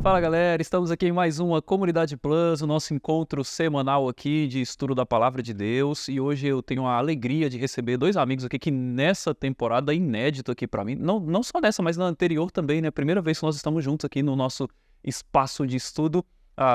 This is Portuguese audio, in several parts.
Fala galera, estamos aqui em mais uma Comunidade Plus, o nosso encontro semanal aqui de estudo da Palavra de Deus. E hoje eu tenho a alegria de receber dois amigos aqui que nessa temporada inédito aqui pra mim, não só nessa, mas na anterior também, né? Primeira vez que nós estamos juntos aqui no nosso espaço de estudo.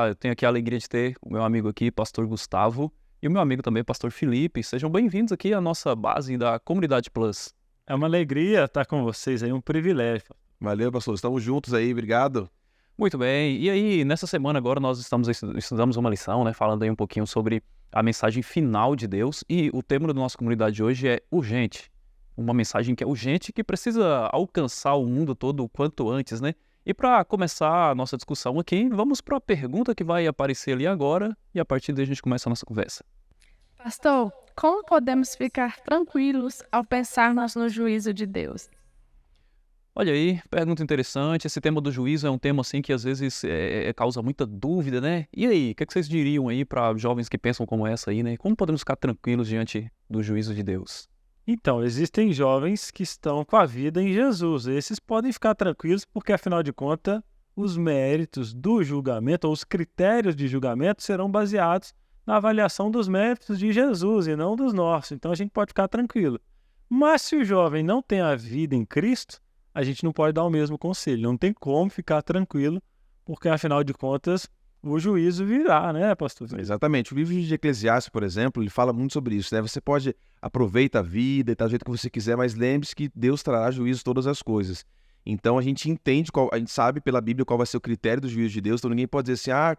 Eu tenho aqui a alegria de ter o meu amigo aqui, Pastor Gustavo, e o meu amigo também, Pastor Felipe. Sejam bem-vindos aqui à nossa base da Comunidade Plus. É uma alegria estar com vocês aí, um privilégio. Valeu, pastor. Estamos juntos aí, obrigado. Muito bem, e aí nessa semana agora nós estudamos uma lição, né, falando aí um pouquinho sobre a mensagem final de Deus, e o tema da nossa comunidade hoje é urgente, uma mensagem que é urgente, que precisa alcançar o mundo todo o quanto antes, né? E para começar a nossa discussão aqui, vamos para a pergunta que vai aparecer ali agora, e a partir daí a gente começa a nossa conversa. Pastor, como podemos ficar tranquilos ao pensarmos no juízo de Deus? Olha aí, pergunta interessante. Esse tema do juízo é um tema assim que às vezes causa muita dúvida, né? E aí, o que vocês diriam aí para jovens que pensam como essa aí, né? Como podemos ficar tranquilos diante do juízo de Deus? Então, existem jovens que estão com a vida em Jesus. Esses podem ficar tranquilos porque, afinal de contas, os méritos do julgamento, ou os critérios de julgamento, serão baseados na avaliação dos méritos de Jesus e não dos nossos. Então, a gente pode ficar tranquilo. Mas se o jovem não tem a vida em Cristo, a gente não pode dar o mesmo conselho. Não tem como ficar tranquilo, porque, afinal de contas, o juízo virá, né, pastor? Exatamente. O livro de Eclesiastes, por exemplo, ele fala muito sobre isso, né? Você pode aproveitar a vida e tal do jeito que você quiser, mas lembre-se que Deus trará juízo de todas as coisas. Então, a gente entende, a gente sabe pela Bíblia qual vai ser o critério do juízo de Deus, então ninguém pode dizer assim,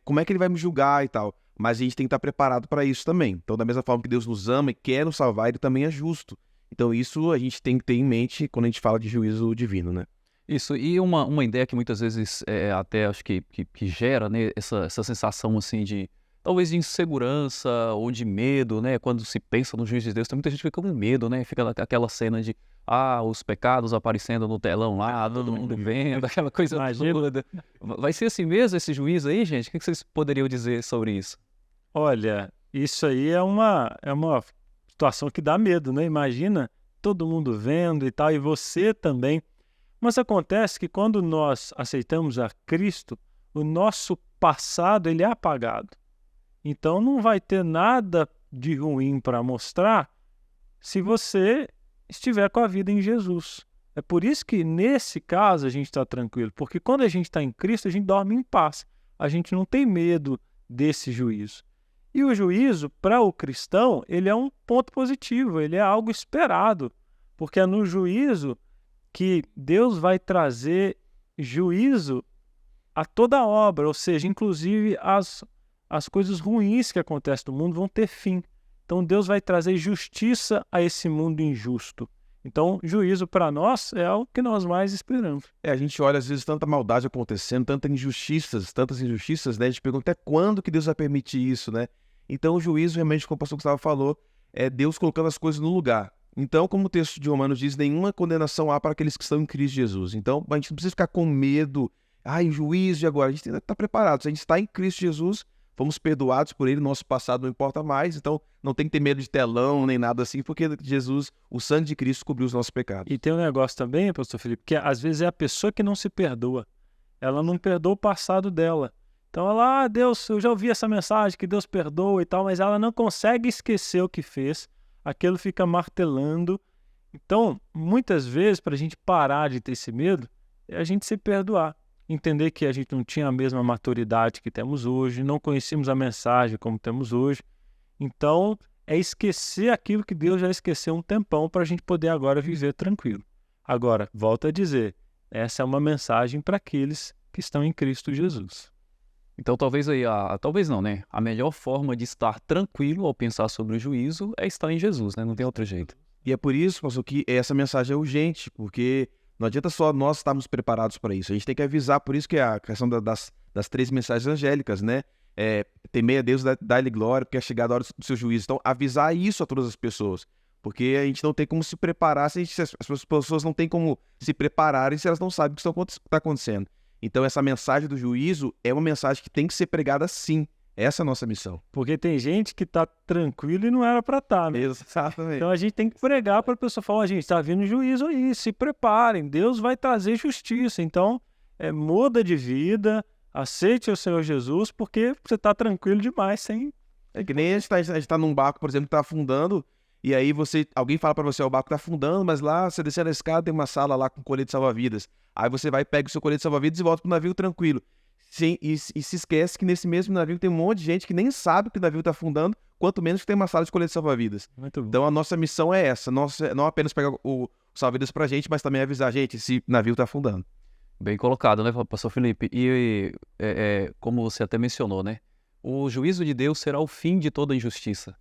como é que ele vai me julgar e tal. Mas a gente tem que estar preparado para isso também. Então, da mesma forma que Deus nos ama e quer nos salvar, ele também é justo. Então isso a gente tem que ter em mente quando a gente fala de juízo divino, né? Isso, e uma ideia que muitas vezes até acho que gera, né, essa sensação assim de, talvez de insegurança ou de medo, né, quando se pensa no juízo de Deus, tem muita gente que fica com medo, né, fica aquela cena de, os pecados aparecendo no telão lá, todo mundo vendo, aquela coisa toda. Vai ser assim mesmo esse juízo aí, gente? O que vocês poderiam dizer sobre isso? Olha, isso aí é uma situação que dá medo, né? Imagina todo mundo vendo e tal, e você também. Mas acontece que quando nós aceitamos a Cristo, o nosso passado ele é apagado. Então não vai ter nada de ruim para mostrar se você estiver com a vida em Jesus. É por isso que nesse caso a gente está tranquilo, porque quando a gente está em Cristo, a gente dorme em paz. A gente não tem medo desse juízo. E o juízo, para o cristão, ele é um ponto positivo, ele é algo esperado, porque é no juízo que Deus vai trazer juízo a toda a obra, ou seja, inclusive as coisas ruins que acontecem no mundo vão ter fim. Então Deus vai trazer justiça a esse mundo injusto. Então, juízo para nós é o que nós mais esperamos. A gente olha às vezes tanta maldade acontecendo, tantas injustiças, né? A gente pergunta até quando que Deus vai permitir isso, né? Então o juízo, realmente, como o pastor Gustavo falou, é Deus colocando as coisas no lugar. Então, como o texto de Romanos diz, nenhuma condenação há para aqueles que estão em Cristo Jesus. Então, a gente não precisa ficar com medo, juízo de agora. A gente tem que estar preparado. Se a gente está em Cristo Jesus, fomos perdoados por Ele, nosso passado não importa mais. Então, não tem que ter medo de telão, nem nada assim, porque Jesus, o sangue de Cristo, cobriu os nossos pecados. E tem um negócio também, pastor Felipe, que às vezes é a pessoa que não se perdoa. Ela não perdoa o passado dela. Então ela, Deus, eu já ouvi essa mensagem que Deus perdoa e tal, mas ela não consegue esquecer o que fez, aquilo fica martelando. Então, muitas vezes, para a gente parar de ter esse medo, é a gente se perdoar, entender que a gente não tinha a mesma maturidade que temos hoje, não conhecíamos a mensagem como temos hoje. Então, é esquecer aquilo que Deus já esqueceu um tempão para a gente poder agora viver tranquilo. Agora, volto a dizer, essa é uma mensagem para aqueles que estão em Cristo Jesus. Então talvez aí, talvez não, né? A melhor forma de estar tranquilo ao pensar sobre o juízo é estar em Jesus, né? Não tem outro jeito. E é por isso, pastor, que essa mensagem é urgente, porque não adianta só nós estarmos preparados para isso. A gente tem que avisar, por isso que é a questão das 3 mensagens angélicas, né? Temer a Deus, dar-lhe glória, porque é chegada a hora do seu juízo. Então, avisar isso a todas as pessoas, porque a gente não tem como se preparar, se as pessoas não têm como se prepararem se elas não sabem o que está acontecendo. Então, essa mensagem do juízo é uma mensagem que tem que ser pregada sim. Essa é a nossa missão. Porque tem gente que está tranquilo e não era para estar, né? Exatamente. Então a gente tem que pregar para a pessoa falar, gente, está vindo juízo aí, se preparem, Deus vai trazer justiça. Então muda de vida, aceite o Senhor Jesus, porque você está tranquilo demais, sem... É que nem a gente tá num barco, por exemplo, que tá afundando, e aí alguém fala pra você, ó, o barco tá afundando, mas lá, você descendo a escada, tem uma sala lá com colete salva-vidas. Aí você vai, pega o seu colete salva-vidas e volta pro navio tranquilo. Sim, e se esquece que nesse mesmo navio tem um monte de gente que nem sabe que o navio tá afundando, quanto menos que tem uma sala de colete salva-vidas. Muito bom. Então a nossa missão é essa, não apenas pegar o salva-vidas pra gente, mas também avisar, gente, esse navio tá afundando. Bem colocado, né, pastor Felipe? E como você até mencionou, né? O juízo de Deus será o fim de toda injustiça.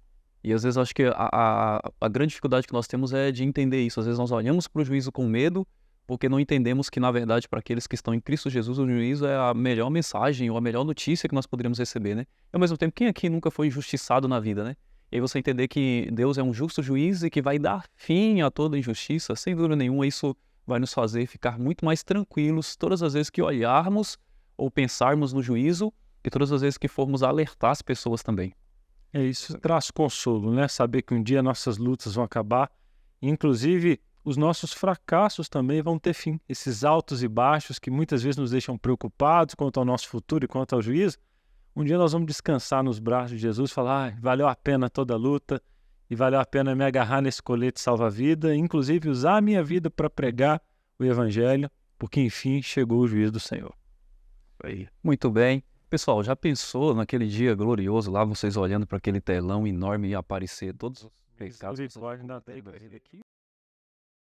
E às vezes eu acho que a grande dificuldade que nós temos é de entender isso. Às vezes nós olhamos para o juízo com medo, porque não entendemos que, na verdade, para aqueles que estão em Cristo Jesus, o juízo é a melhor mensagem ou a melhor notícia que nós poderíamos receber, né? E ao mesmo tempo, quem aqui nunca foi injustiçado na vida, né? E aí você entender que Deus é um justo juiz e que vai dar fim a toda injustiça, sem dúvida nenhuma, isso vai nos fazer ficar muito mais tranquilos todas as vezes que olharmos ou pensarmos no juízo e todas as vezes que formos alertar as pessoas também. Isso traz consolo, né? Saber que um dia nossas lutas vão acabar, inclusive os nossos fracassos também vão ter fim. Esses altos e baixos que muitas vezes nos deixam preocupados quanto ao nosso futuro e quanto ao juízo, um dia nós vamos descansar nos braços de Jesus e falar, valeu a pena toda a luta e valeu a pena me agarrar nesse colete salva-vida, inclusive usar a minha vida para pregar o Evangelho, porque enfim chegou o juízo do Senhor. Aí. Muito bem. Pessoal, já pensou naquele dia glorioso lá, vocês olhando para aquele telão enorme e aparecer todos os pecados? Misericórdia, ainda tem